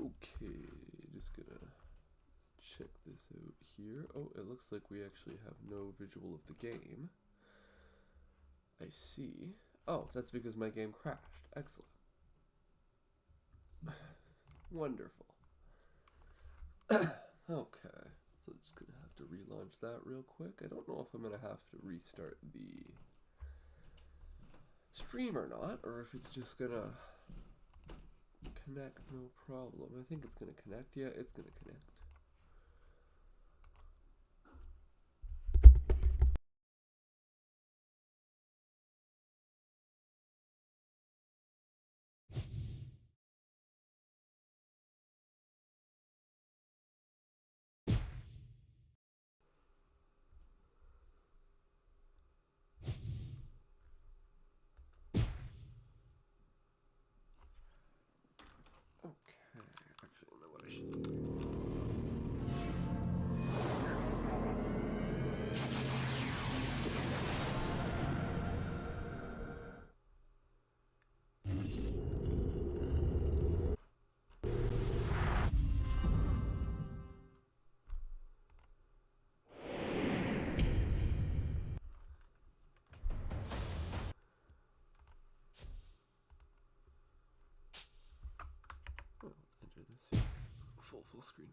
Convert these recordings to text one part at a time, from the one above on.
Okay, just gonna check this out here. Oh, it looks like we actually have no visual of the game. I see. Oh, that's because my game crashed. Excellent. Wonderful. Okay, so just gonna have to relaunch that real quick. I don't know if I'm gonna have to restart the stream or not, or if it's just gonna connect no problem. I think it's gonna connect. Yeah, it's gonna connect. Okay, actually, I know what I should do. Oh, enter this. Full screen.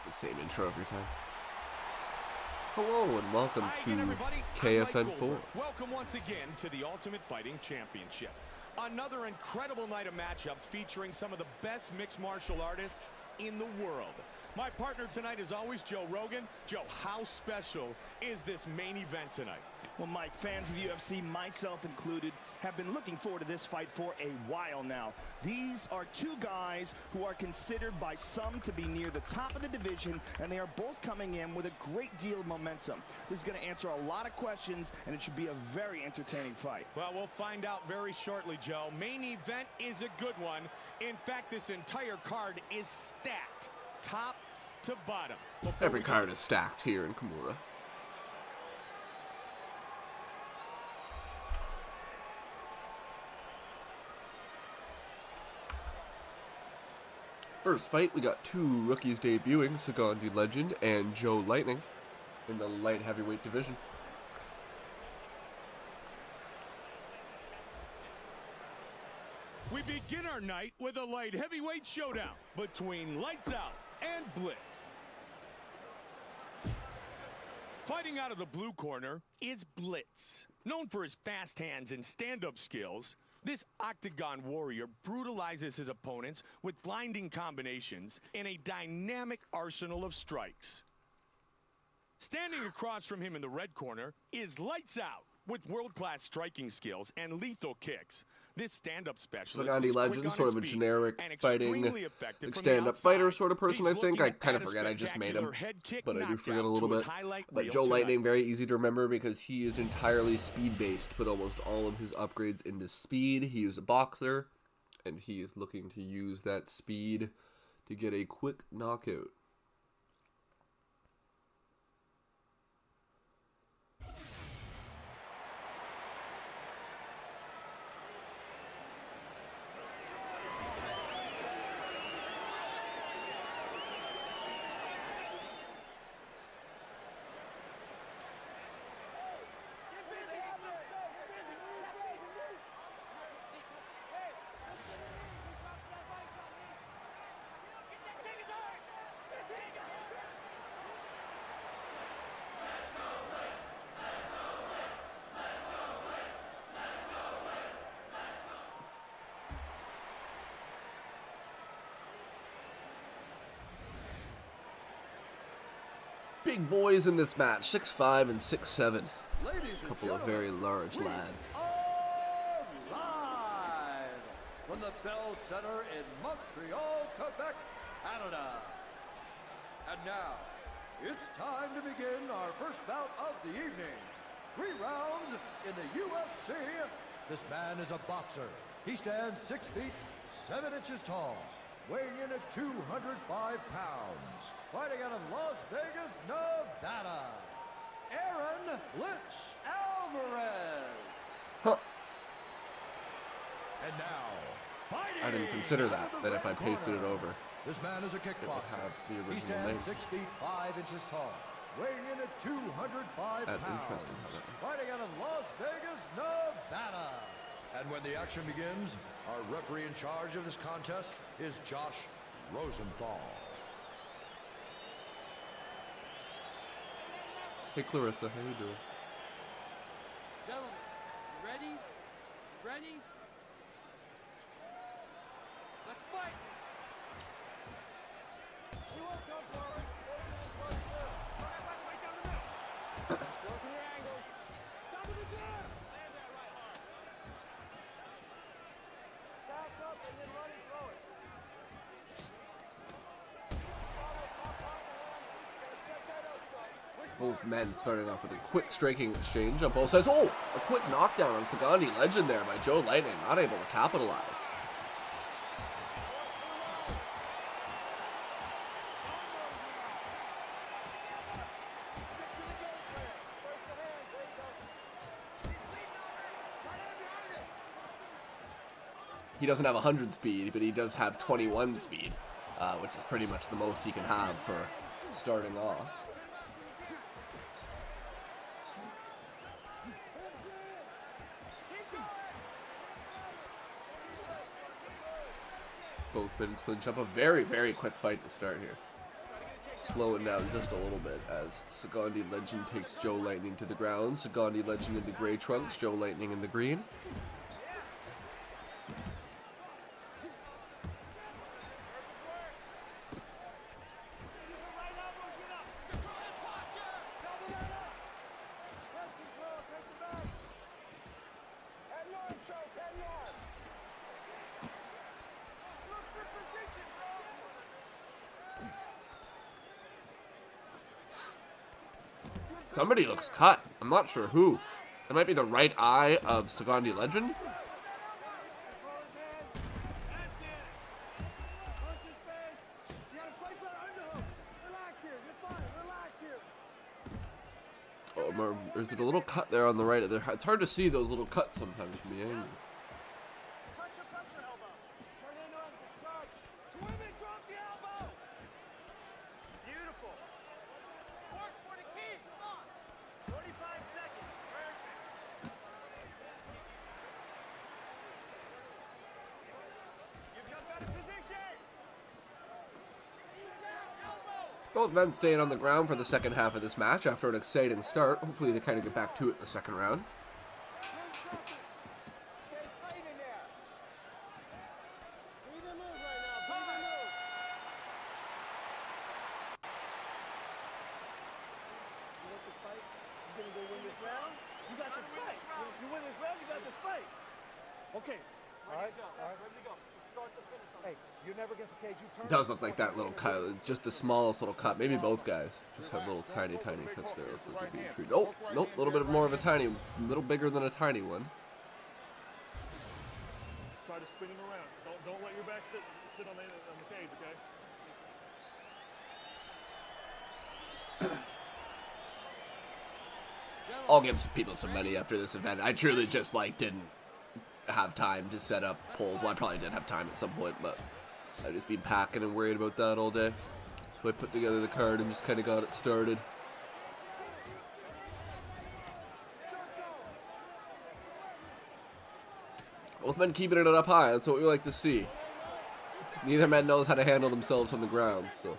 The same intro every time. Hello and welcome to KFN4. Welcome once again to the Ultimate Fighting Championship. Another incredible night of matchups featuring some of the best mixed martial artists in the world. My partner tonight is always Joe Rogan. Joe, how special is this main event tonight? Well, Mike, fans of the UFC, myself included, have been looking forward to this fight for a while now. These are two guys who are considered by some to be near the top of the division, and they are both coming in with a great deal of momentum. This is going to answer a lot of questions, and it should be a very entertaining fight. Well, we'll find out very shortly, Joe. Main event is a good one. In fact, this entire card is stacked, top to bottom. Every card is stacked here in Kimura. First fight, we got two rookies debuting, Sagandi Legend and Joe Lightning, in the light heavyweight division. We begin our night with a light heavyweight showdown between Lights Out and Blitz. Fighting out of the blue corner is Blitz. Known for his fast hands and stand-up skills, this Octagon warrior brutalizes his opponents with blinding combinations and a dynamic arsenal of strikes. Standing across from him in the red corner is Lights Out with world-class striking skills and lethal kicks. This stand-up specialist Sagandi is Legend, quick on sort his of a feet generic and fighting, extremely effective like from the stand-up outside. fighter sort of person, He's I think. looking I kind of at a forget, I just made him. spectacular head kick But I do forget a knockout little to his bit. highlight But reel Joe Lightning, tonight. very easy to remember because he is entirely speed-based, put almost all of his upgrades into speed. He is a boxer, and he is looking to use that speed to get a quick knockout. big boys in this match, 6'5" and 6'7". Ladies A couple of very large lads. are live from the Bell Center in Montreal, Quebec, Canada. And now, it's time to begin our first bout of the evening. 3 rounds in the UFC. This man is a boxer. He stands 6 feet, 7 inches tall, weighing in at 205 pounds. Fighting out of Las Vegas, Nevada, Aaron Lynch Alvarez. Huh. And now, fighting I didn't consider out that of the if I red pasted it corner. over. This man is a kickboxer. have the He original stands name. 6 feet 5 inches tall, weighing in at 205 That's pounds. interesting how that- Fighting out of Las Vegas, Nevada. And when the action begins, our referee in charge of this contest is Josh Rosenthal. Hey Clarissa, how you doing? Gentlemen, ready? Ready? Let's fight! She won't come forward. Right down the middle. Working your angles. Stop with the jab. Land that right arm. Back up and then run and throw it. Both men starting off with a quick striking exchange on both sides. Oh, a quick knockdown on Sagandi Legend there by Joe Lightning, not able to capitalize. He doesn't have 100 speed, but he does have 21 speed, which is pretty much the most he can have for starting off. Both men clinch up. A very, very quick fight to start here. Slowing down just a little bit as Sagandi Legend takes Joe Lightning to the ground. Sagandi Legend in the gray trunks, Joe Lightning in the green. Somebody looks cut. I'm not sure who. It might be the right eye of Sagandi Legend. Oh, there's a little cut there on the right. It's hard to see those little cuts sometimes from the angles. Both men staying on the ground for the second half of this match after an exciting start. Hopefully they kind of get back to it in the second round. It does look like that little cut, just the smallest little cut. Maybe both guys just have little tiny cuts there. Looks like they're being treated. Oh, nope, a little bit more of a tiny, little bigger than a tiny one. Try to spin him around. Don't let your back sit on the cage, okay? I'll give some people some money after this event. I truly just didn't have time to set up polls. Well, I probably did have time at some point, but I've just been packing and worried about that all day. So I put together the card and just kind of got it started. Both men keeping it up high. That's what we like to see. Neither man knows how to handle themselves on the ground, so.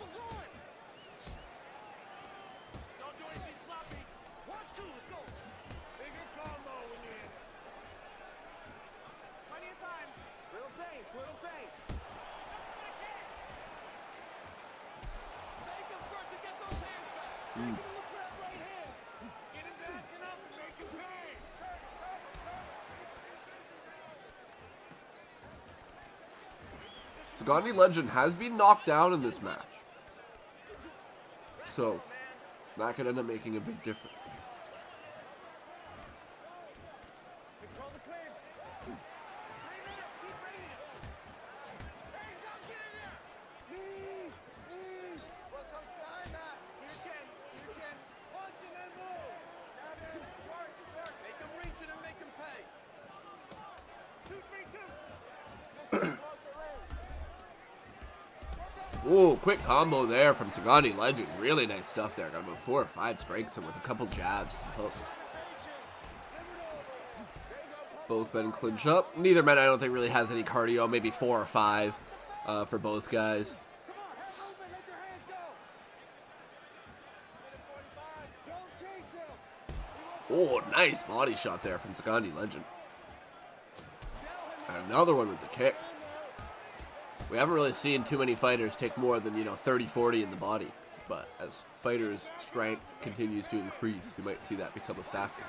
Sagani Legend has been knocked down in this match. So, that could end up making a big difference. Control the clinch. Please. What comes behind that? To your chin. Punch and then move. Down in. Short. Make him reach it and make him pay. 2, 3, 2. Ooh, quick combo there from Sagani Legend. Really nice stuff there. Got about 4 or 5 strikes and with a couple jabs and hooks. Both men clinch up. Neither man I don't think really has any cardio. Maybe 4 or 5 for both guys. Oh, nice body shot there from Sagani Legend. And another one with the kick. We haven't really seen too many fighters take more than, 30-40 in the body. But as fighters' strength continues to increase, we might see that become a factor.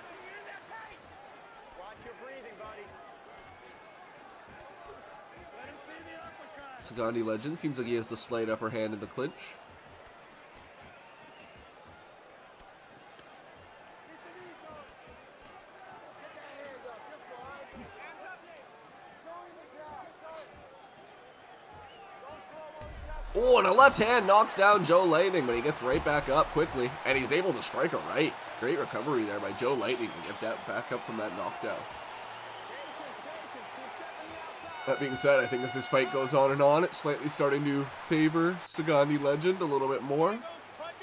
Watch your breathing, buddy. Let him see the uppercut. Sagani Legend seems like he has the slight upper hand in the clinch. Oh, and a left hand knocks down Joe Lightning, but he gets right back up quickly, and he's able to strike a right. Great recovery there by Joe Lightning to get that back up from that knockdown. That being said, I think as this fight goes on and on, it's slightly starting to favor Sagani Legend a little bit more.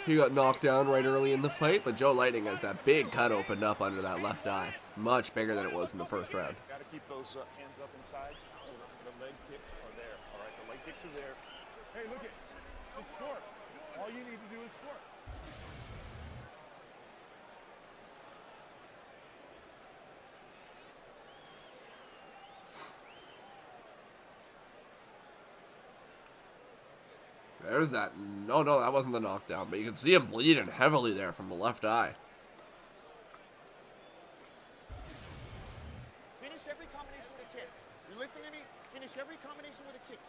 He got knocked down right early in the fight, but Joe Lightning has that big cut opened up under that left eye. Much bigger than it was in the first round. Got to keep those hands up inside. The leg kicks are there. All right, the leg kicks are there. Hey, look it. Just score. All you need to do is score. There's that. No, that wasn't the knockdown, but you can see him bleeding heavily there from the left eye. Finish every combination with a kick. You listen to me? Finish every combination with a kick.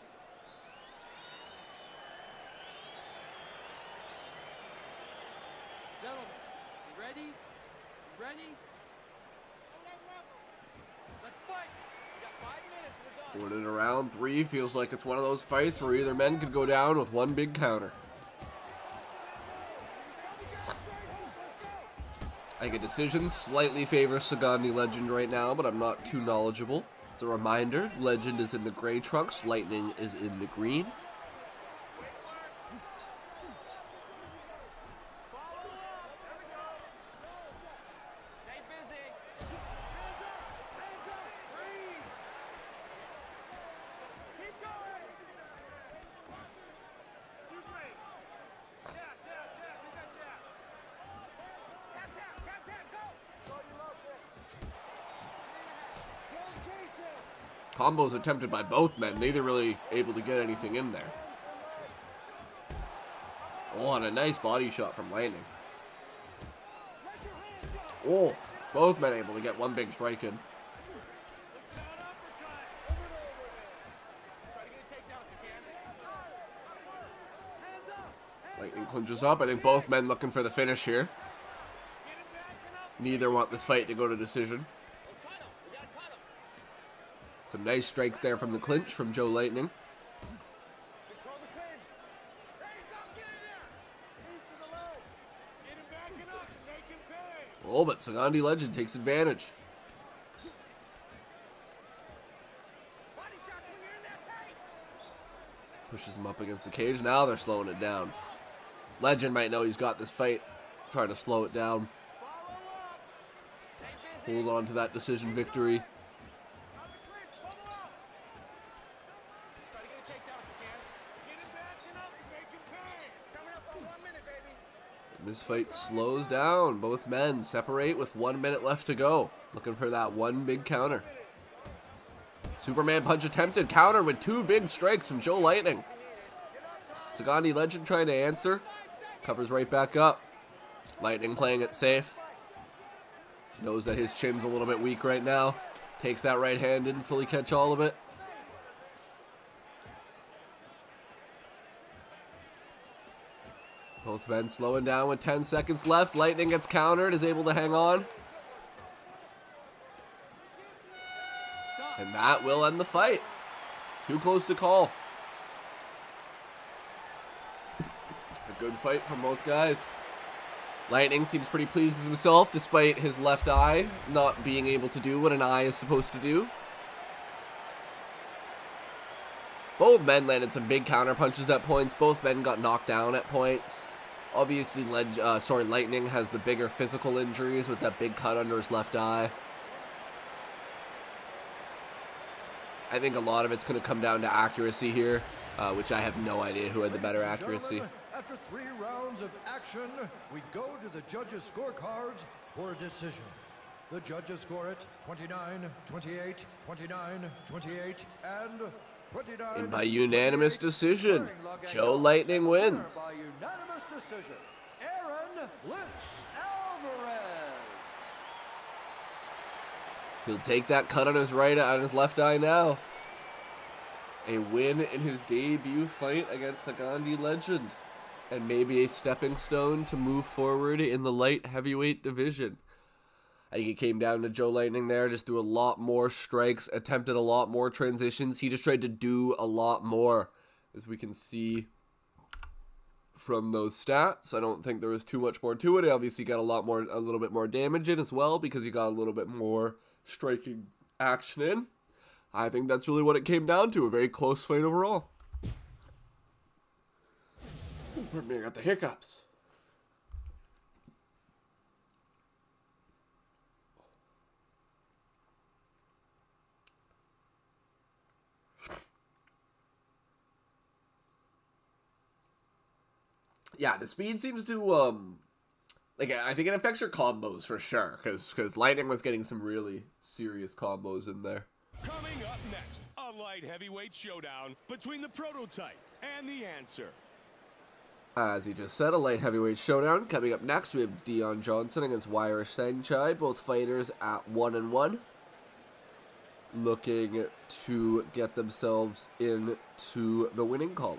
Gentlemen, you ready? You ready? Let's fight! We got 5 minutes, we're done. Going in around 3, feels like it's one of those fights where either men could go down with one big counter. I think a decision slightly favors Sagani Legend right now, but I'm not too knowledgeable. As a reminder, Legend is in the gray trunks, Lightning is in the green. Stay busy. Keep going. Super. Tap, hit that tap. Tap, go. Show your love there. Don't chase him. Combos attempted by both men, neither really able to get anything in there. Oh, and a nice body shot from Lightning. Oh, both men able to get one big strike in. Lightning clinches up. I think both men looking for the finish here. Neither want this fight to go to decision. Some nice strikes there from the clinch from Joe Lightning. Control the clinch. There you go. Get in there. East to the leg. Get him backing up and make him pay. Oh, but Sagani Legend takes advantage. Body shots when you're in there tight. Pushes him up against the cage. Now they're slowing it down. Legend might know he's got this fight. Trying to slow it down. Hold on to that decision victory. This fight slows down. Both men separate with 1 minute left to go. Looking for that one big counter. Superman punch attempted. Counter with 2 big strikes from Joe Lightning. Sagani Legend trying to answer. Covers right back up. Lightning playing it safe. Knows that his chin's a little bit weak right now. Takes that right hand, didn't fully catch all of it. Both men slowing down with 10 seconds left. Lightning gets countered, is able to hang on. And that will end the fight. Too close to call. A good fight from both guys. Lightning seems pretty pleased with himself despite his left eye not being able to do what an eye is supposed to do. Both men landed some big counter punches at points. Both men got knocked down at points. Obviously, Lightning has the bigger physical injuries with that big cut under his left eye. I think a lot of it's going to come down to accuracy here, which I have no idea who had the better accuracy. After 3 rounds of action, we go to the judges' scorecards for a decision. The judges score it 29, 28, 29, 28, and 29. And by unanimous decision, Joe Lightning wins. By unanimous decision, Aaron Lynch Alvarez. He'll take that cut on his left eye now. A win in his debut fight against a Gandhi legend. And maybe a stepping stone to move forward in the light heavyweight division. I think it came down to Joe Lightning there. Just threw a lot more strikes, attempted a lot more transitions. He just tried to do a lot more, as we can see from those stats. I don't think there was too much more to it. He obviously got a little bit more damage in as well, because he got a little bit more striking action in. I think that's really what it came down to. A very close fight overall. Pardon me, I got the hiccups. Yeah, the speed seems to, I think it affects your combos for sure, because Lightning was getting some really serious combos in there. Coming up next, a light heavyweight showdown between the Prototype and the Answer. As he just said, a light heavyweight showdown. Coming up next, we have Dion Johnson against Waira Saenchai. Both fighters at 1-1. Looking to get themselves into the winning column.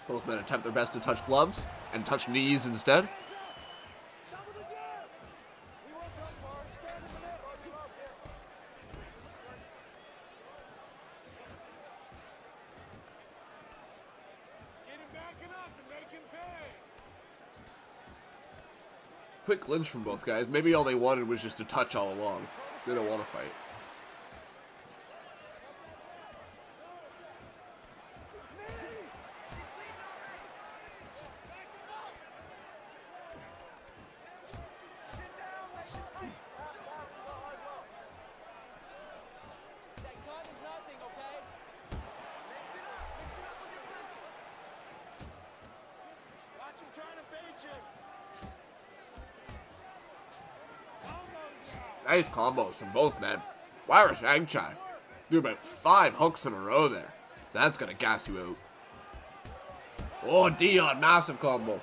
Both men attempt their best to touch gloves and touch knees instead. Quick clinch from both guys. Maybe all they wanted was just to touch all along. They don't want to fight. Nice combos from both men. Waira Saenchai threw about 5 hooks in a row there. That's gonna gas you out. Oh, Dion, massive combo.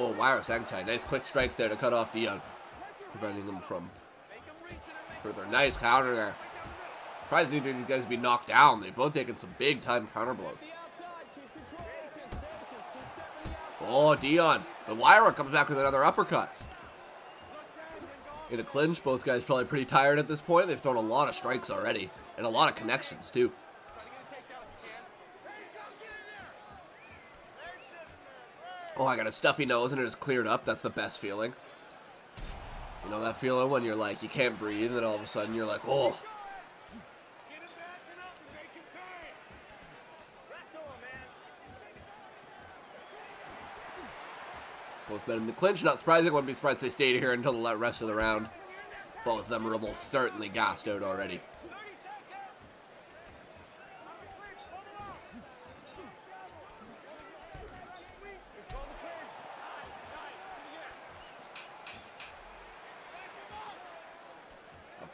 Oh, Waira Saenchai, nice quick strikes there to cut off Dion, preventing him from further. Nice counter there. Surprised neither of these guys would be knocked down. They've both taken some big time counter blows. Oh, Dion. But Waira comes back with another uppercut. In a clinch, both guys probably pretty tired at this point. They've thrown a lot of strikes already, and a lot of connections too. Oh, I got a stuffy nose and it just cleared up. That's the best feeling. You know that feeling when you're like, you can't breathe, and then all of a sudden you're like, oh. Both men in the clinch. Not surprising. Wouldn't be surprised if they stayed here until the rest of the round. Both of them are almost certainly gassed out already.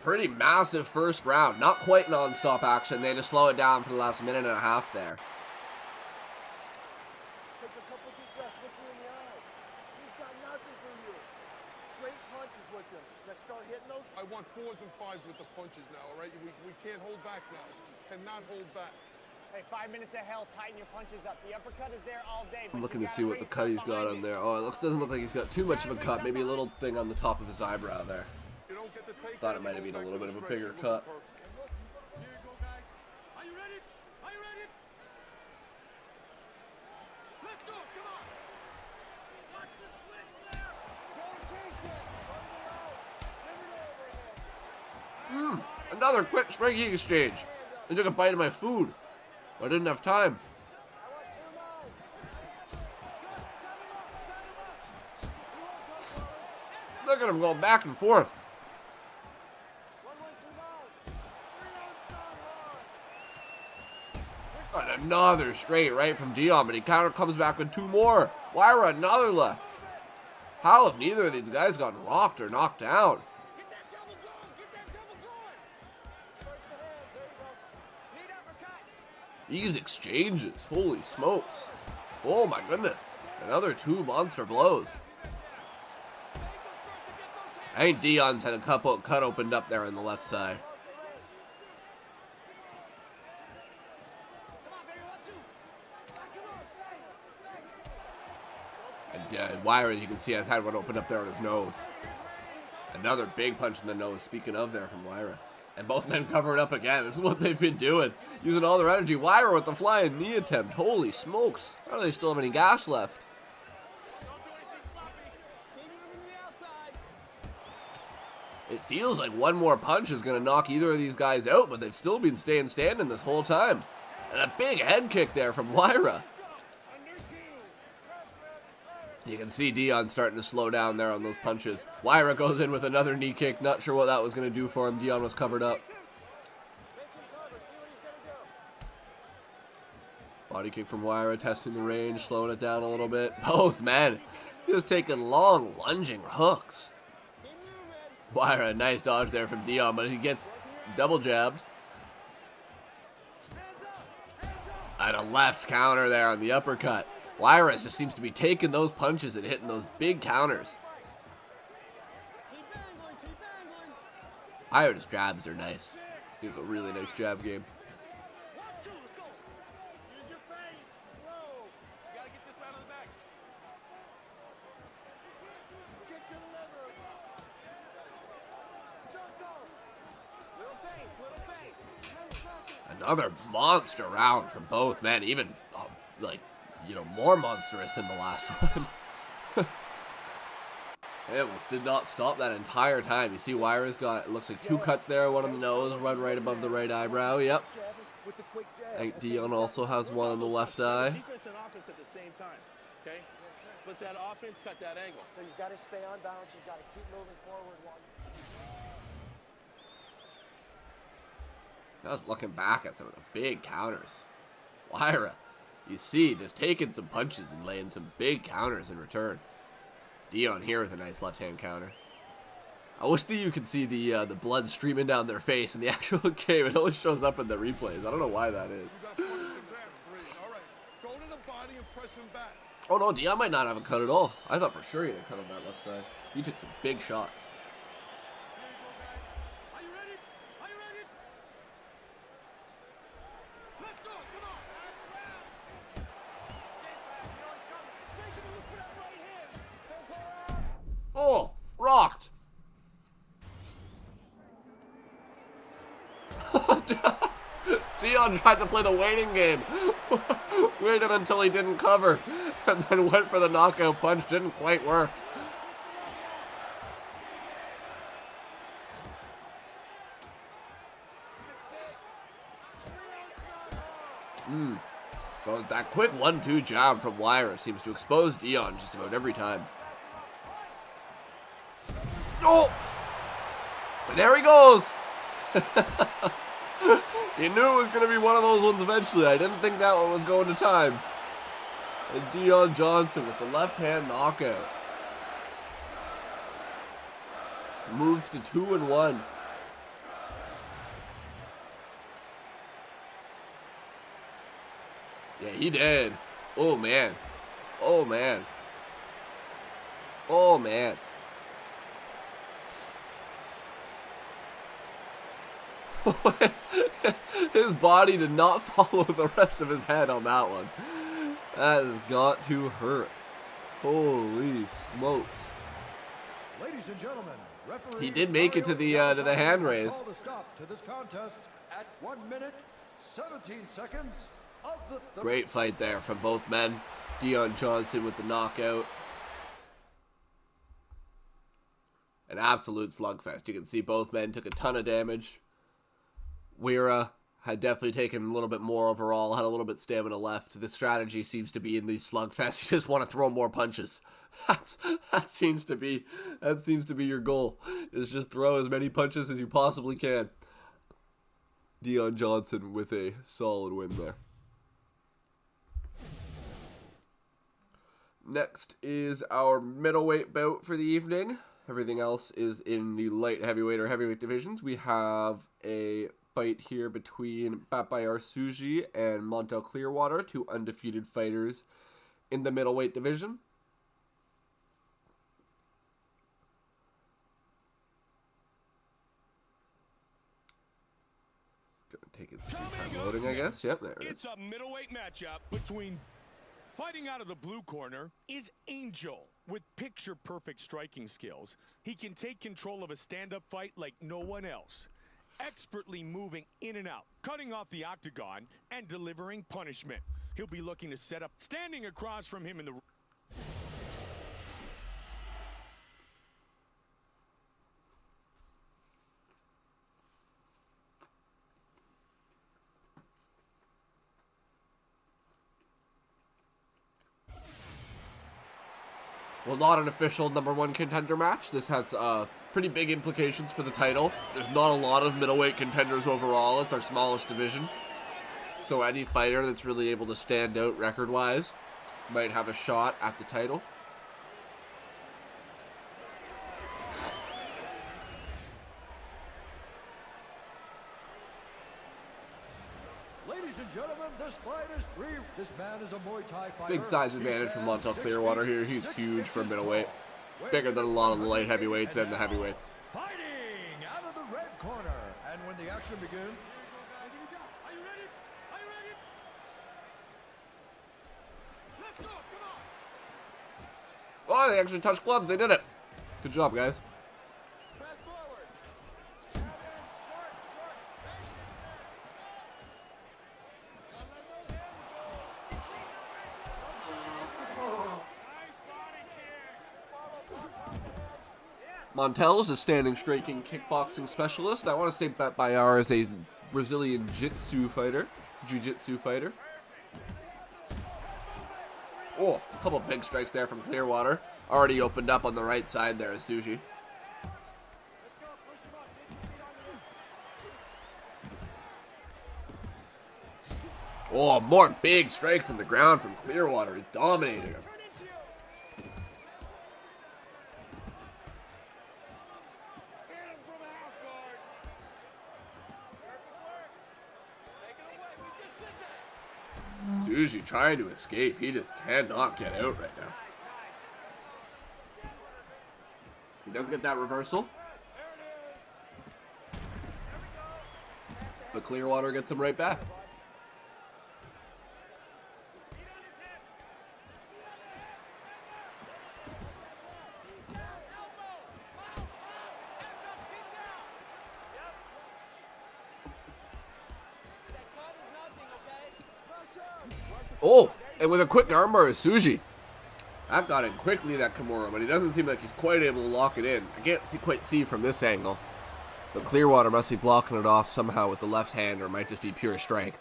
Pretty massive first round. Not quite non-stop action. They had to slow it down for the last minute and a half there. Take a couple deep breaths. Look me in the eye. He's got nothing for you. Straight punches with him. Let's start hitting those. I want 4s and 5s with the punches now, all right? We can't hold back now. Cannot hold back. Hey, 5 minutes of hell. Tighten your punches up. The uppercut is there all day. I'm looking to see what the cut he's got on there. Oh, it doesn't look like he's got too much of a cut. Maybe a little thing on the top of his eyebrow there. Thought it might have been a little bit of a bigger cut. Another quick striking exchange. They took a bite of my food. I didn't have time. Look at him going back and forth. Got another straight right from Dion, but he counter comes back with 2 more. Huayra, another left. How have neither of these guys gotten rocked or knocked down? Get that double going. Get that double going. First the hands. There you go. Lead uppercut. These exchanges, holy smokes. Oh my goodness. Another 2 monster blows. I think Dion's had a cut opened up there on the left side. And Huayra, you can see, has had one open up there on his nose. Another big punch in the nose, speaking of there, from Huayra. And both men cover it up again. This is what they've been doing. Using all their energy. Huayra with the flying knee attempt. Holy smokes. How do they still have any gas left? It feels like one more punch is going to knock either of these guys out, but they've still been staying standing this whole time. And a big head kick there from Huayra. You can see Dion starting to slow down there on those punches. Huayra goes in with another knee kick. Not sure what that was going to do for him. Dion was covered up. Body kick from Huayra, testing the range, slowing it down a little bit. Both men just taking long, lunging hooks. Huayra, nice dodge there from Dion, but he gets double jabbed. And a left counter there on the uppercut. Huayra just seems to be taking those punches and hitting those big counters. Huayra's jabs are nice. He has a really nice jab game. Another monster round from both men, even like, you know, more monstrous than the last one. It almost did not stop that entire time. You see Huayra's got, it looks like 2 cuts there, one on the nose, one right above the right eyebrow. Yep. I think Dion also has one on the left eye. Defense and offense at the same time, okay? Split that offense, cut that angle. So you've got to stay on balance. You've got to keep moving forward. I was looking back at some of the big counters. Huayra, you see, just taking some punches and laying some big counters in return. Dion here with a nice left-hand counter. I wish that you could see the blood streaming down their face in the actual game. It always shows up in the replays. I don't know why that is. Oh no, Dion might not have a cut at all. I thought for sure he had a cut on that left side. He took some big shots. Oh, rocked. Dion tried to play the waiting game. Waited until he didn't cover. and then went for the knockout punch. Didn't quite work. Well, that quick 1-2 jab from Wyra seems to expose Dion just about every time. Oh! And there he goes! You knew it was going to be one of those ones eventually. I didn't think that one was going to time. And Dion Johnson with the left hand knockout. Moves to 2-1. Yeah, he did. Oh, man. Oh, man. Oh, man. His body did not follow the rest of his head on that one. That has got to hurt. Holy smokes. Ladies and gentlemen, referee He did make it to the hand raise. called a stop to this contest at 1 minute 17 seconds of the third. Great fight there from both men. Dion Johnson with the knockout. An absolute slugfest. You can see both men took a ton of damage. Wyra had definitely taken a little bit more overall, had a little bit stamina left. The strategy seems to be in these slugfests, you just want to throw more punches. That seems to be your goal, is just throw as many punches as you possibly can. Dion Johnson with a solid win there. Next is our middleweight bout for the evening. Everything else is in the light heavyweight or heavyweight divisions. We have a fight here between Batbayar Suji and Montel Clearwater, two undefeated fighters in the middleweight division. Gonna take its time loading, I guess. Yep, there it is. It's a middleweight matchup between... Fighting out of the blue corner is Angel. With picture-perfect striking skills, he can take control of a stand-up fight like no one else. Expertly moving in and out, cutting off the octagon, and delivering punishment. He'll be looking to set up, standing across from him in the... Well, not an official #1 contender match. This has pretty big implications for the title. There's not a lot of middleweight contenders overall. It's our smallest division. So any fighter that's really able to stand out record-wise might have a shot at the title. Ladies and gentlemen, this fight is three. This man is a Muay Thai fighter. Big size advantage from Montel Clearwater here. He's huge for middleweight. Bigger than a lot of the light heavyweights and the heavyweights. Fighting out of the red corner. And when the action begins, Are you ready? Are you ready? Let's go, come on. Oh, they actually touched gloves. They did it. Good job, guys. Press forward. Montel is a standing striking kickboxing specialist. I want to say Batbayar is a Brazilian jiu-jitsu fighter. Oh, a couple big strikes there from Clearwater. Already opened up on the right side there is Suji. Oh, more big strikes from the ground from Clearwater. He's dominating him. Suji trying to escape. He just cannot get out right now. He does get that reversal. But Clearwater gets him right back. Oh, and with a quick armbar is Suji. That got in quickly, that Kimura, but he doesn't seem like he's quite able to lock it in. I can't quite see from this angle. But Clearwater must be blocking it off somehow with the left hand, or it might just be pure strength.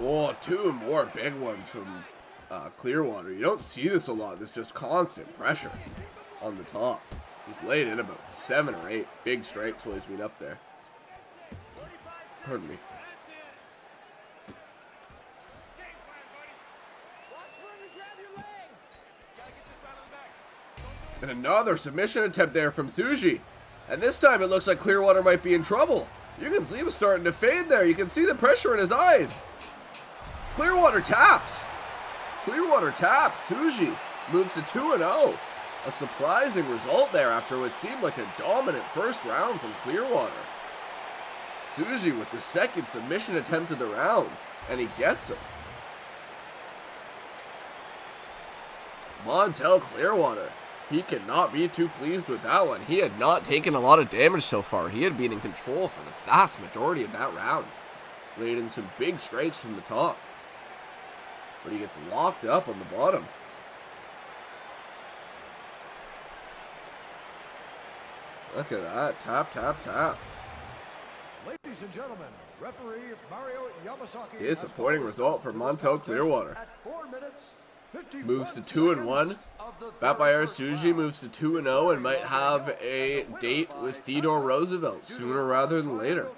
Oh, 2 more big ones from Clearwater. You don't see this a lot. There's just constant pressure on the top. He's laid in about 7 or 8 big strikes while he's been up there. Pardon me. And another submission attempt there from Tsuji. And this time it looks like Clearwater might be in trouble. You can see him starting to fade there. You can see the pressure in his eyes. Clearwater taps. Clearwater taps. Tsuji moves to 2-0. A surprising result there after what seemed like a dominant first round from Clearwater. Tsuji with the second submission attempt of the round, and he gets him. Montel Clearwater, he cannot be too pleased with that one. He had not taken a lot of damage so far. He had been in control for the vast majority of that round. Laid in some big strikes from the top. But he gets locked up on the bottom. Look at that. Tap, tap, tap. Ladies and gentlemen, referee Mario Yamasaki. Disappointing result for Montel Clearwater. At 4 minutes, 51 moves to 2-1. Batbayar Tsuji moves to 2-0 and might have a date with Theodore Roosevelt sooner rather than later.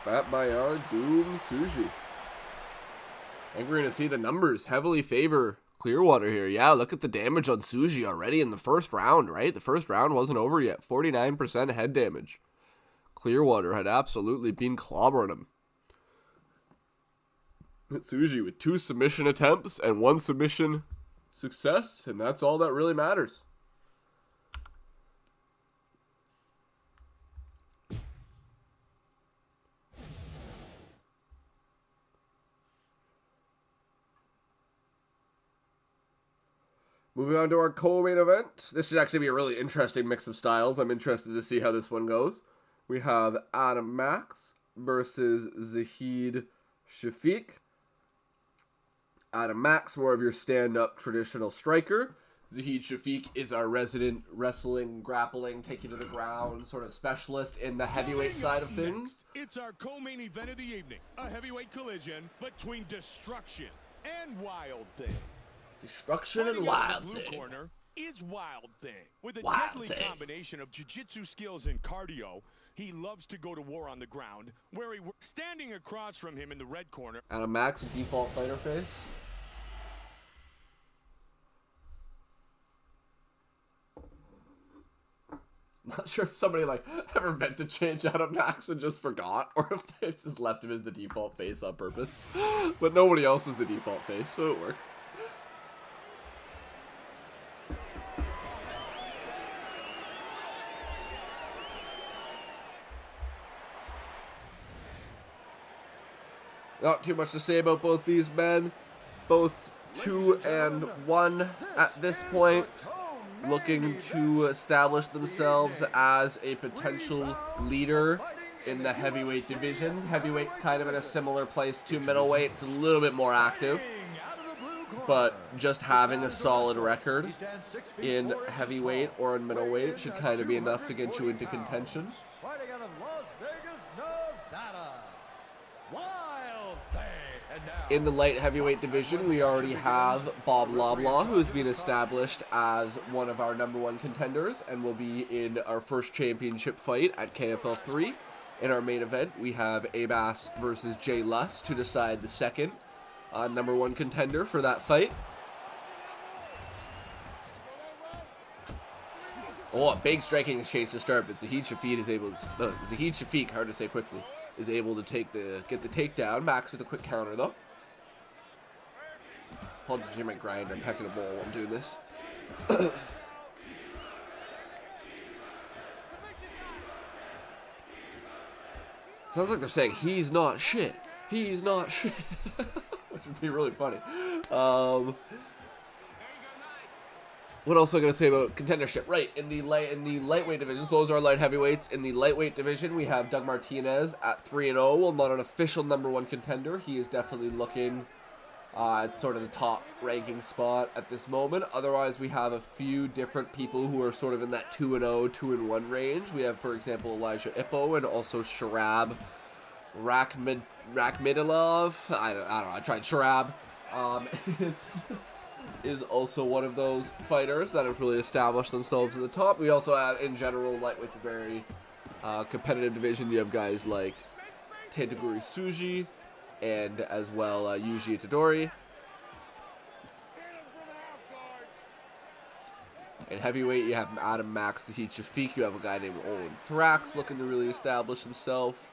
Batbayar Doom Tsuji. I think we're going to see the numbers heavily favor Clearwater here. Yeah, look at the damage on Tsuji already in the first round, right? The first round wasn't over yet. 49% head damage. Clearwater had absolutely been clobbering him. Tsuji with 2 submission attempts and 1 submission success, and that's all that really matters. Moving on to our co-main event. This should actually be a really interesting mix of styles. I'm interested to see how this one goes. We have Adam Max versus Zahid Shafiq. Adam Max, more of your stand-up traditional striker. Zahid Shafiq is our resident wrestling, grappling, take you to the ground sort of specialist in the heavyweight side of things. It's our co-main event of the evening. A heavyweight collision between Destruction and Wild Thing. Destruction and Wild Thing. Blue corner is Wild Thing. With a Wild deadly Thing. combination of jiu-jitsu skills and cardio, he loves to go to war on the ground, where he standing across from him in the red corner. Adam Max, default fighter face. Not sure if somebody ever meant to change Adam Max and just forgot, or if they just left him as the default face on purpose. But nobody else is the default face, so it works. Not too much to say about both these men. Both 2-1 at this point. Looking to establish themselves as a potential leader in the heavyweight division. Heavyweight's kind of in a similar place to middleweight. It's a little bit more active. But just having a solid record in heavyweight or in middleweight should kind of be enough to get you into contention. Fighting out of Las Vegas, Nevada. Wild Thing. And now, In the light heavyweight division, we already have Bob Loblaw, who has been established as one of our #1 contenders and will be in our first championship fight at KFL 3. In our main event, we have Abas versus Jay Lust to decide the second #1 contender for that fight. Oh, a big striking exchange to start, but Zahid Shafiq is able to, Zahid Shafiq, hard to say quickly, is able to get the takedown. Max with a quick counter though. Apologies to hear my grind. I'm pecking a bowl while I'm doing this. Sounds like they're saying he's not shit. He's not shit. Which would be really funny. What else am I gonna say about contendership? Right, in the lightweight divisions, those are light heavyweights. In the lightweight division, we have Doug Martinez at 3-0. Well, not an official #1 contender. He is definitely looking at sort of the top ranking spot at this moment. Otherwise, we have a few different people who are sort of in that 2-0, 2-1 range. We have, for example, Elijah Ippo and also Sharab Rakhmedilov. I don't know. I tried Sharab. Is also one of those fighters that have really established themselves in the top. We also have, in general, lightweight's a very competitive division. You have guys like Tantaguri Suji and as well Yuji Itadori. In heavyweight, you have Adam Max, Tahit Shafiq. You have a guy named Olin Thrax looking to really establish himself.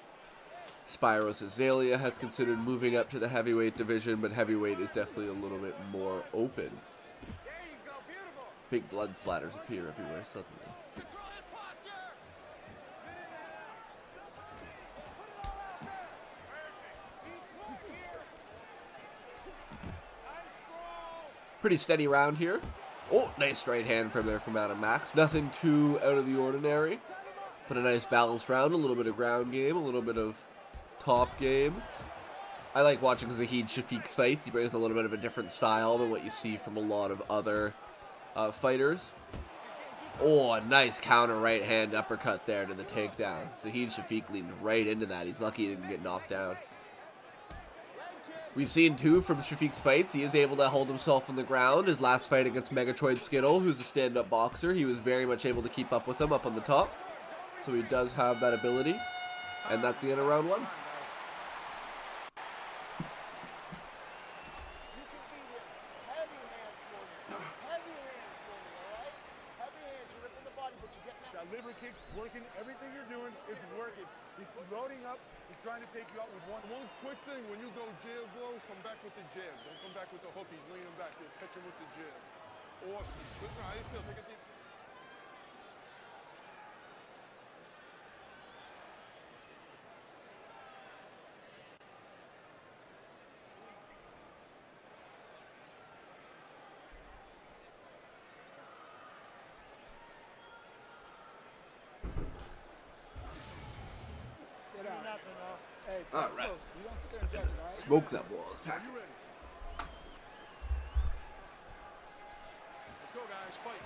Spyros Azalea has considered moving up to the heavyweight division, but heavyweight is definitely a little bit more open. Big blood splatters appear everywhere suddenly. Pretty steady round here. Oh, nice right hand from there from Adam Max. Nothing too out of the ordinary, but a nice balanced round. A little bit of ground game, a little bit of top game. I like watching Zahid Shafiq's fights. He brings a little bit of a different style than what you see from a lot of other fighters. Oh, a nice counter right hand uppercut there to the takedown. Zahid Shafiq leaned right into that. He's lucky he didn't get knocked down. We've seen too from Shafiq's fights, he is able to hold himself on the ground. His last fight against Megatroid Skittle, who's a stand-up boxer, he was very much able to keep up with him up on the top. So he does have that ability. And that's the end of round one. Liver kicks working, everything you're doing is working. He's loading up, he's trying to take you out with one quick thing, when you go jab blow, come back with the jab. Don't come back with the hook, he's leaning back there, catch him with the jab. Awesome. Good, how you feel? Take a deep. All right. Smoke that ball. Let's pack it. Let's go, guys. Fight.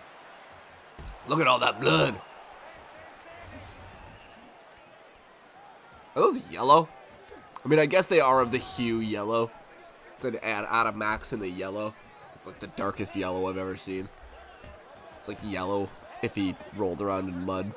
Look at all that blood. Are those yellow? I mean, I guess they are of the hue yellow. It's an Adam Max in the yellow. It's like the darkest yellow I've ever seen. It's like yellow if he rolled around in mud.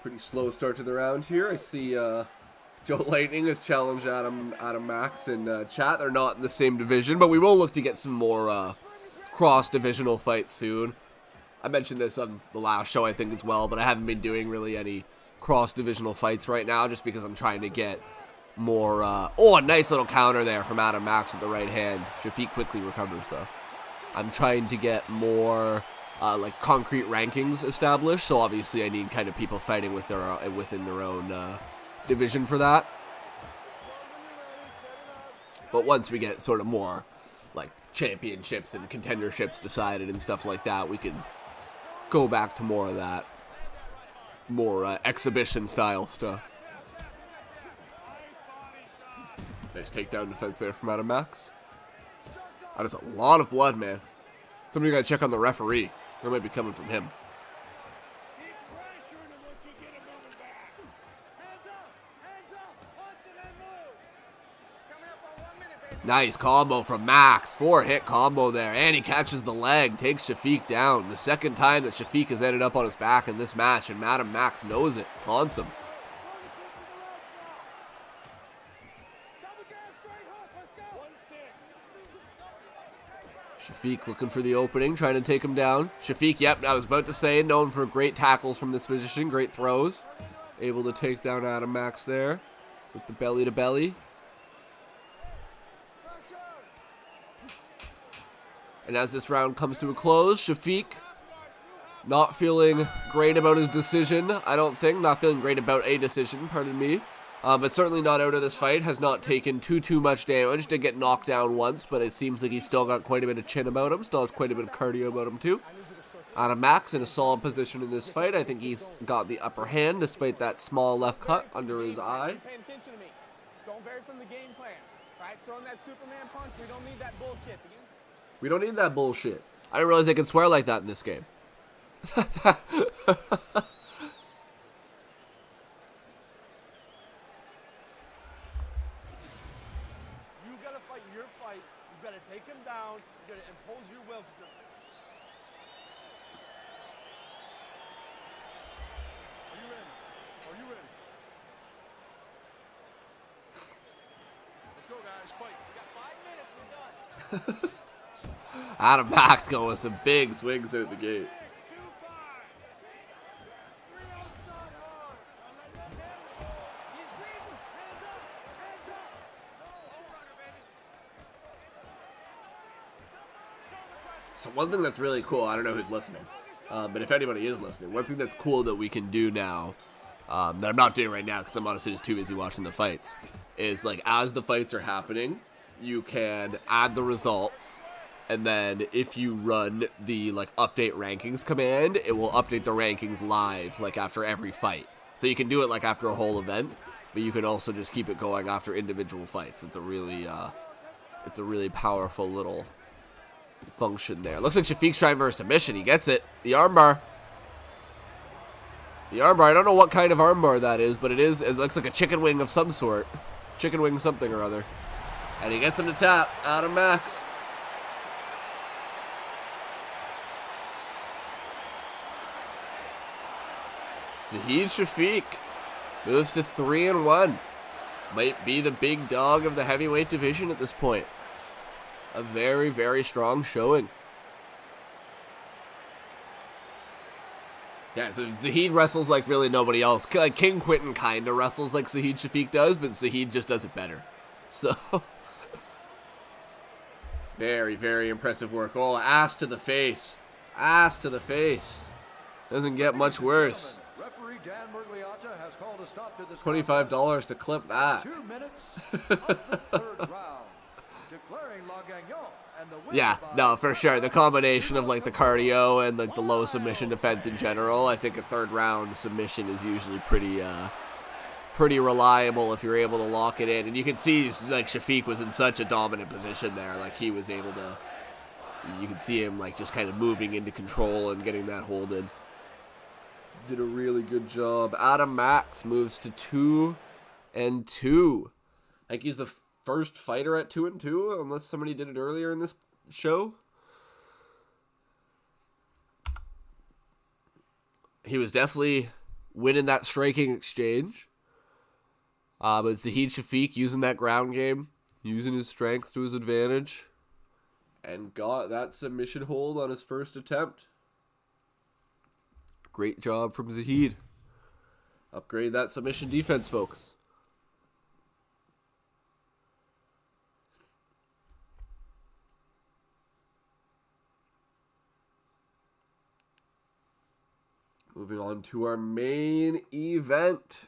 Pretty slow start to the round here. I see Joe Lightning has challenged Adam Max in chat. They're not in the same division, but we will look to get some more cross-divisional fights soon. I mentioned this on the last show, I think, as well, but I haven't been doing really any cross-divisional fights right now just because I'm trying to get more... oh, a nice little counter there from Adam Max with the right hand. Shafiq quickly recovers, though. I'm trying to get more... like concrete rankings established, so obviously I need kind of people fighting with within their own division for that. But once we get sort of more like championships and contenderships decided and stuff like that, we can go back to more of that, more exhibition style stuff. Nice takedown defense there from Adam Max. That is a lot of blood, man. Somebody gotta check on the referee. That might be coming from him. Nice combo from Max. 4-hit combo there. And he catches the leg. Takes Shafiq down. The second time that Shafiq has ended up on his back in this match. And Adam Max knows it. Taunts him. Shafiq looking for the opening, trying to take him down. Shafiq, yep, I was about to say, known for great tackles from this position, great throws. Able to take down Adam Max there with the belly to belly. And as this round comes to a close, Shafiq not feeling great about his decision, I don't think. Not feeling great about a decision, pardon me. But certainly not out of this fight. Has not taken too much damage. Did get knocked down once, but it seems like he's still got quite a bit of chin about him. Still has quite a bit of cardio about him too. Adam Max in a solid position in this fight. I think he's got the upper hand despite that small left cut under his eye. Pay attention to me. Don't vary from the game plan. Right? Throwing that Superman punch, we don't need that bullshit. We don't need that bullshit. I didn't realize they could swear like that in this game. You gotta fight your fight. You gotta take him down. You gotta impose your will. Are you ready? Are you ready? Let's go, guys. Fight. We got 5 minutes. We're done. Adam Max going with some big swings out the gate. So one thing that's really cool, I don't know who's listening, but if anybody is listening, one thing that's cool that we can do now, that I'm not doing right now because I'm honestly just too busy watching the fights, is like as the fights are happening, you can add the results, and then if you run the like update rankings command, it will update the rankings live like after every fight. So you can do it like after a whole event, but you can also just keep it going after individual fights. It's a really powerful little function there. Looks like Shafiq's trying for a submission. He gets it. The armbar. The armbar. I don't know what kind of armbar that is, but it is. It looks like a chicken wing of some sort. Chicken wing something or other. And he gets him to tap. Adam Max. Zahid Shafiq moves to 3-1. Might be the big dog of the heavyweight division at this point. A very, very strong showing. Yeah, so Zahid wrestles like really nobody else. Like King Quinton kind of wrestles like Zahid Shafiq does, but Zahid just does it better. So, very, very impressive work. Oh, ass to the face. Ass to the face. Doesn't get much worse. Referee Dan Murgliata has called a stop to this $25 to clip that. 2 minutes of the third round. Declaring La Gagnon and the winner Yeah, by no, for sure. The combination of like the cardio and like the low submission defense in general, I think a third round submission is usually pretty reliable if you're able to lock it in. And you can see like Shafiq was in such a dominant position there. Like he was able to, you can see him like just kind of moving into control and getting that hold in. Did a really good job. Adam Max moves to 2-2. I think he's the first fighter at 2-2, unless somebody did it earlier in this show. He was definitely winning that striking exchange. But Zahid Shafiq using that ground game, using his strength to his advantage, and got that submission hold on his first attempt. Great job from Zahid. Upgrade that submission defense, folks. Moving on to our main event.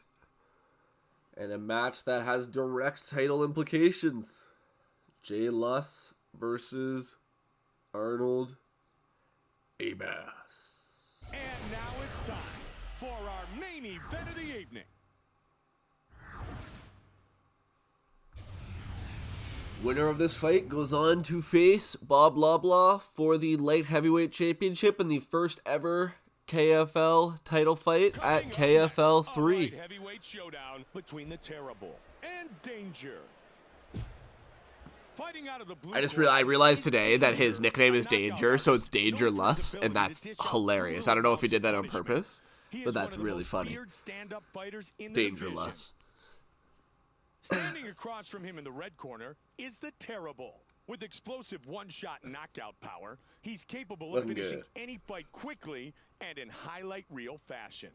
And a match that has direct title implications. Jay Luss versus Arnold Abas. And now it's time for our main event of the evening. Winner of this fight goes on to face Bob Loblaw for the light heavyweight championship in the first ever KFL title fight at KFL 3. Heavyweight showdown between the Terrible and Danger. Fighting out of the blue I realized today that his nickname is Danger, so it's Danger Luss, and that's hilarious. I don't know if he did that on purpose, but that's really funny. Danger Luss. Standing across from him in the red corner is the Terrible. With explosive one-shot knockout power, he's capable of Looking finishing good. any fight quickly and in highlight reel fashion.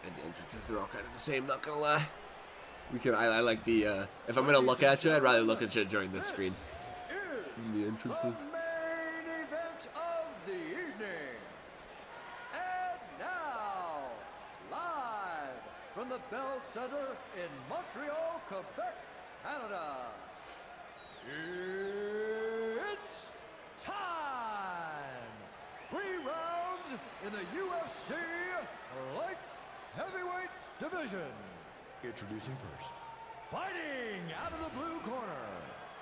The entrances, they're all kind of the same, not gonna lie. I like the, if I'm gonna look at you, I'd rather look at you during this screen. The entrances. The main event of the evening. And now, live from the Bell Center in Montreal, Quebec, Canada. It's time! 3 rounds in the UFC Light Heavyweight Division. Introducing first. Fighting out of the blue corner.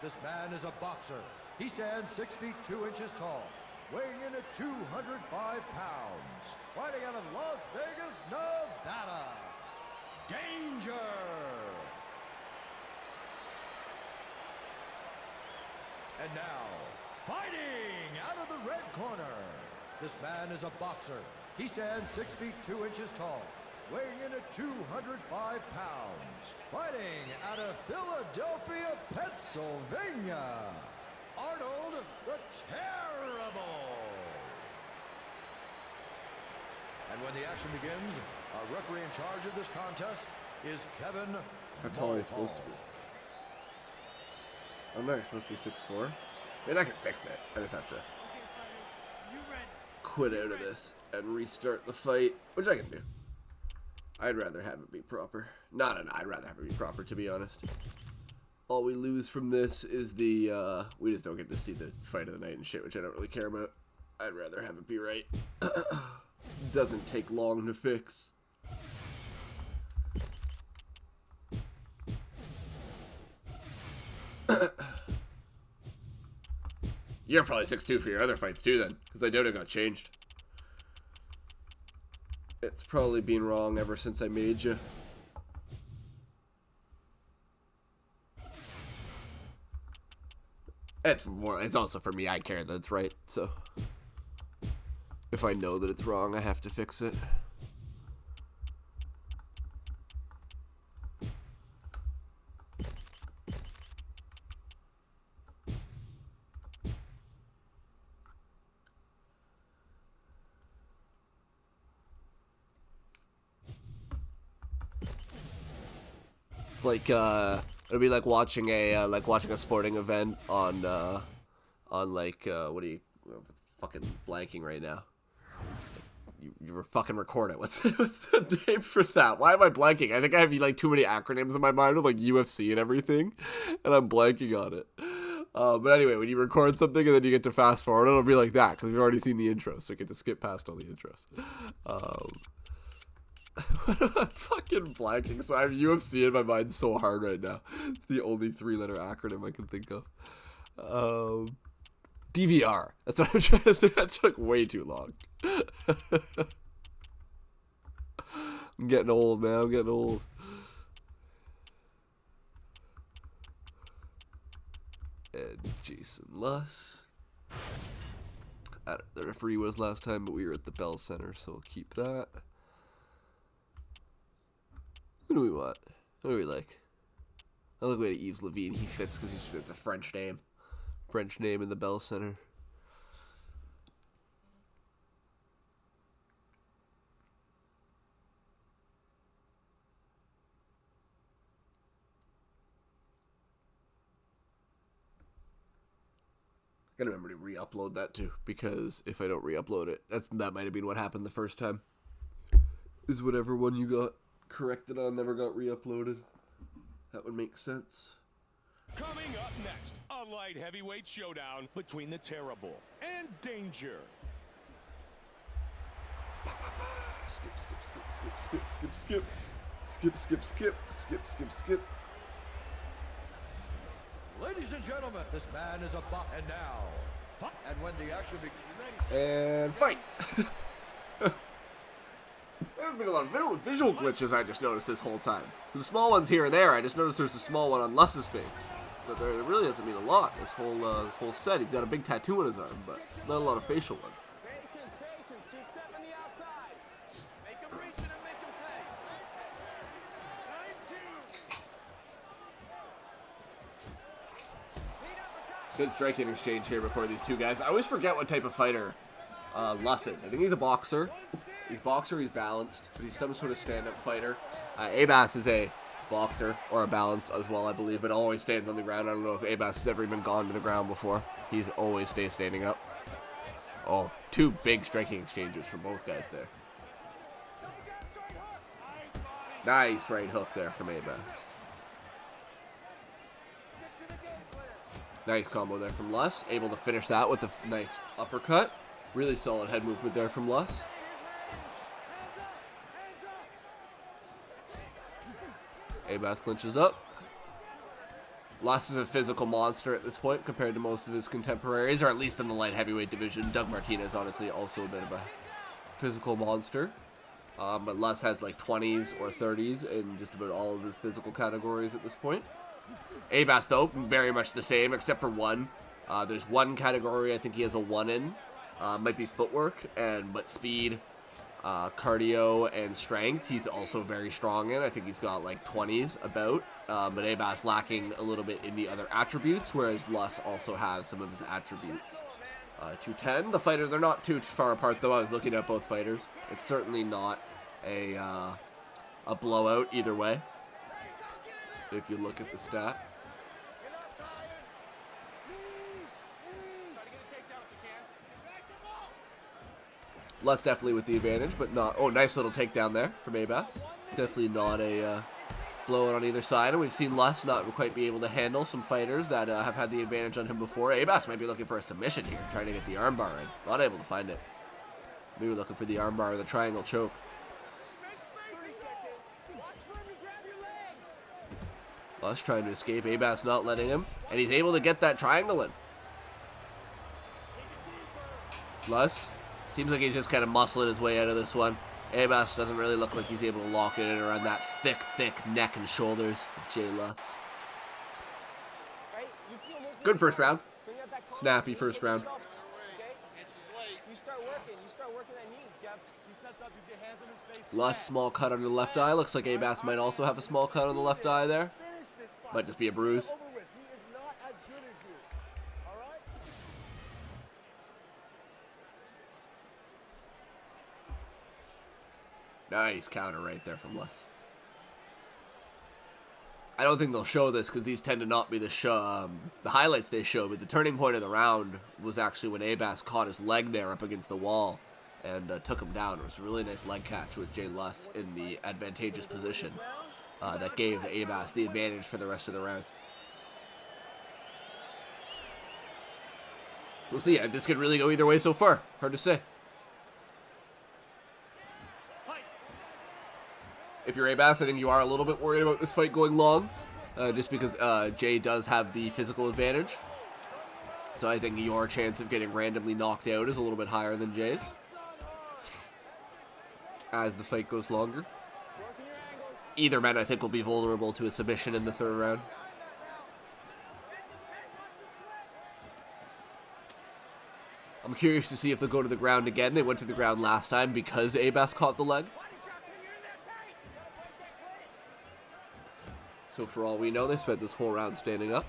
This man is a boxer. He stands 6 feet 2 inches tall, weighing in at 205 pounds. Fighting out of Las Vegas, Nevada. Danger! And now, fighting out of the red corner. This man is a boxer. He stands 6 feet 2 inches tall, weighing in at 205 pounds. Fighting out of Philadelphia, Pennsylvania, Arnold the Terrible. And when the action begins, our referee in charge of this contest is Kevin How tall are you supposed to be? I'm not supposed to be 6'4". I mean, I can fix it. I just have to quit out of this and restart the fight, which I can do. I'd rather have it be proper. I'd rather have it be proper, to be honest. All we lose from this is the, we just don't get to see the fight of the night and shit, which I don't really care about. I'd rather have it be right. Doesn't take long to fix. You're probably 6'2" for your other fights too then, because I doubt it got changed. It's probably been wrong ever since I made you. It's also for me, I care that it's right, so if I know that it's wrong, I have to fix it. Like it'll be like watching a sporting event on like what are you fucking blanking right now? You were fucking record it. What's the name for that? Why am I blanking? I think I have like too many acronyms in my mind with like UFC and everything, and I'm blanking on it. But anyway, when you record something and then you get to fast forward, it'll be like that because we've already seen the intro, so we get to skip past all the intros. I'm fucking blanking, so I have UFC in my mind so hard right now. It's the only 3-letter acronym I can think of. DVR. That's what I'm trying to think. That took way too long. I'm getting old, man. I'm getting old. And Jason Luss. I don't know the referee was last time, but we were at the Bell Center, so we'll keep that. Who do we want? Who do we like? I like the way to Yves Levine. He fits because it's a French name. French name in the Bell Center. I gotta remember to re-upload that too, because if I don't re-upload it, that might have been what happened the first time. Is whatever one you got corrected on never got re-uploaded. That would make sense. Coming up next, a light heavyweight showdown between the Terrible and Danger. Skip, skip, skip, skip, skip, skip, skip. Skip, skip, skip, skip, skip, skip. Ladies and gentlemen, this man is a boxer. And now, And when the action begins... And fight. There's been a lot of visual glitches I just noticed this whole time. Some small ones here and there. I just noticed there's a small one on Luss's face. But there really doesn't mean a lot. This whole set. He's got a big tattoo on his arm, but not a lot of facial ones. Patience, keep stepping the outside. Make him reach it and make him pay. 19. Good striking exchange here before these two guys. I always forget what type of fighter Luss is. I think he's a boxer. He's balanced, but he's some sort of stand-up fighter. Abas is a boxer, or a balanced as well, I believe, but always stands on the ground. I don't know if Abas has ever even gone to the ground before. He's always stays standing up. Oh, two big striking exchanges from both guys there. Nice right hook there from Abas. Nice combo there from Luss. Able to finish that with a nice uppercut. Really solid head movement there from Luss. Abas clinches up. Luss is a physical monster at this point compared to most of his contemporaries, or at least in the light heavyweight division. Doug Martinez, honestly, also a bit of a physical monster. But Luss has like 20s or 30s in just about all of his physical categories at this point. Abas, though, very much the same, except for one. There's one category I think he has a 1 in. Might be footwork, but speed, cardio, and strength he's also very strong in. I think he's got like 20s about. But Abas lacking a little bit in the other attributes, whereas Luss also has some of his attributes. 210. The fighter, they're not too far apart, though. I was looking at both fighters. It's certainly not a blowout either way, if you look at the stats. Luss definitely with the advantage, but not... Oh, nice little takedown there from Abas. Definitely not a blowout on either side, and we've seen Luss not quite be able to handle some fighters that have had the advantage on him before. Abas might be looking for a submission here, trying to get the armbar in. Not able to find it. Maybe looking for the armbar or the triangle choke. Luss trying to escape, Abas not letting him, and he's able to get that triangle in. Luss seems like he's just kind of muscling his way out of this one. Abas doesn't really look like he's able to lock it in around that thick neck and shoulders of Jay Luss. Good first round. Snappy first round. You start working that knee, Jeff. He sets up, you get hands on his face. Luss, small cut on the left eye. Looks like Abas might also have a small cut on the left eye there. Might just be a bruise. He is not as good as you. All right? Nice counter right there from Luss. I don't think they'll show this because these tend to not be the highlights they show, but the turning point of the round was actually when Abas caught his leg there up against the wall and took him down. It was a really nice leg catch with Jay Luss in the advantageous position that gave Abas the advantage for the rest of the round. We'll see. This could really go either way so far. Hard to say. If you're Abas, I think you are a little bit worried about this fight going long, just because Jay does have the physical advantage. So I think your chance of getting randomly knocked out is a little bit higher than Jay's as the fight goes longer. Either man, I think, will be vulnerable to a submission in the third round. I'm curious to see if they'll go to the ground again. They went to the ground last time because Abas caught the leg. So for all we know, they spent this whole round standing up.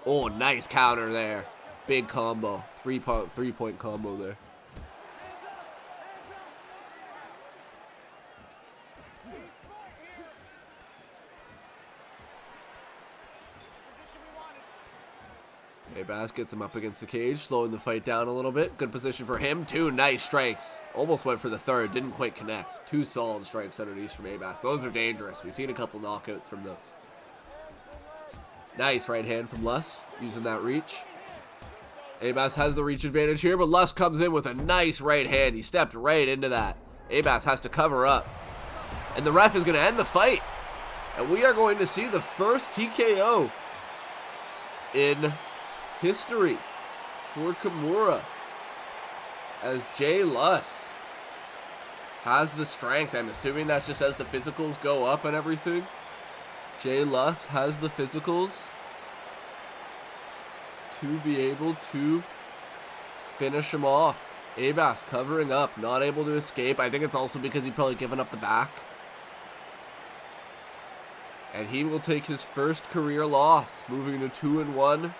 Oh, nice counter there. Big combo. Three-point combo there. Abas gets him up against the cage, slowing the fight down a little bit. Good position for him. Two nice strikes. Almost went for the third. Didn't quite connect. Two solid strikes underneath from Abas. Those are dangerous. We've seen a couple knockouts from those. Nice right hand from Luss, using that reach. Abas has the reach advantage here, but Luss comes in with a nice right hand. He stepped right into that. Abas has to cover up. And the ref is going to end the fight. And we are going to see the first TKO in history for Kimura. As Jay Luss has the strength. I'm assuming that's just as the physicals go up and everything. Jay Luss has the physicals to be able to finish him off. Abas covering up, not able to escape. I think it's also because he's probably given up the back. And he will take his first career loss, moving to 2-1.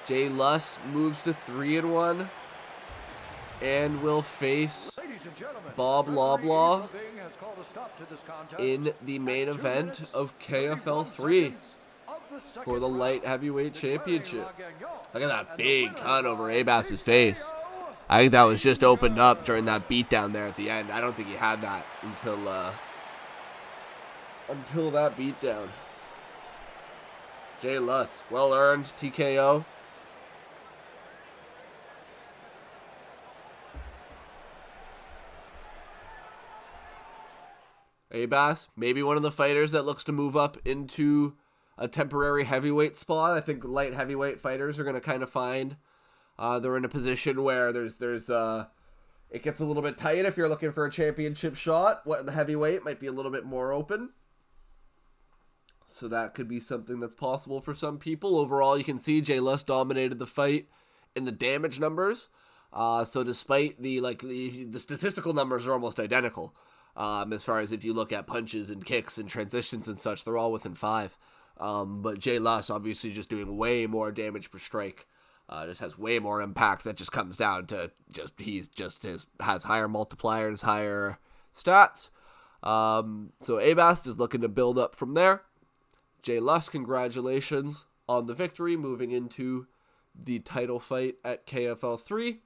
Jay Luss moves to 3-1. And will face Bob Loblaw in the main event of KFL 3 for the light heavyweight championship. Look at that big cut over Abas's face. I think that was just opened up during that beatdown there at the end. I don't think he had that until that beatdown. Jay Luss, well earned TKO. Abas, maybe one of the fighters that looks to move up into a temporary heavyweight spot. I think light heavyweight fighters are going to kind of find they're in a position where there's it gets a little bit tight if you're looking for a championship shot. What the heavyweight might be a little bit more open. So that could be something that's possible for some people. Overall, you can see Jay Luss dominated the fight in the damage numbers. So despite the statistical numbers are almost identical. As far as if you look at punches and kicks and transitions and such, they're all within 5. But Jay Luss obviously just doing way more damage per strike. Just has way more impact. That just comes down to has higher multipliers, higher stats. So Abas is looking to build up from there. Jay Luss, congratulations on the victory, moving into the title fight at KFL 3.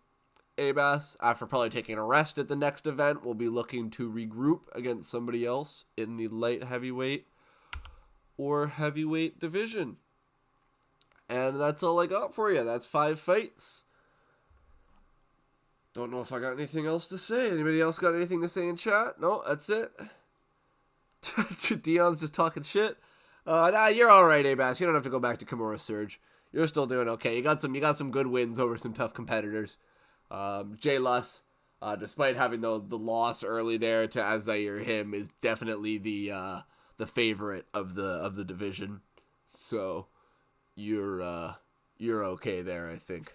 Abas, after probably taking a rest at the next event, will be looking to regroup against somebody else in the light heavyweight or heavyweight division. And that's all I got for you. That's 5 fights. Don't know if I got anything else to say. Anybody else got anything to say in chat? No, that's it. Dion's just talking shit. Nah, you're all right, Abas. You don't have to go back to Kimura Surge. You're still doing okay. You got some good wins over some tough competitors. Jay Luss, despite having the loss early there to Azair Him, is definitely the favorite of the division. So you're okay there, I think.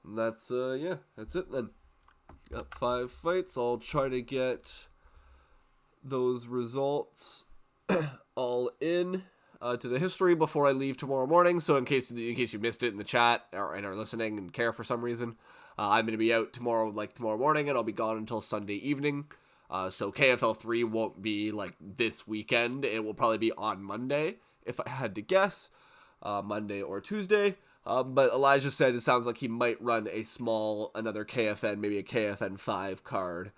And that's that's it then. Got 5 fights. I'll try to get those results all in to the history before I leave tomorrow morning. So in case you missed it in the chat or and are listening and care for some reason, I'm going to be out tomorrow morning, and I'll be gone until Sunday evening. So KFL 3 won't be like this weekend. It will probably be on Monday, if I had to guess, Monday or Tuesday. But Elijah said it sounds like he might run another KFN, maybe a KFN 5 card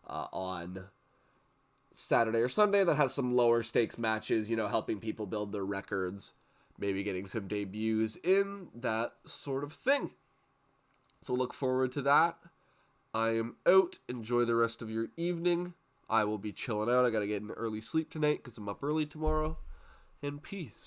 on Saturday or Sunday that has some lower stakes matches, helping people build their records, maybe getting some debuts in, that sort of thing. So look forward to that. I am out. Enjoy the rest of your evening. I will be chilling out. I got to get an early sleep tonight because I'm up early tomorrow. And peace.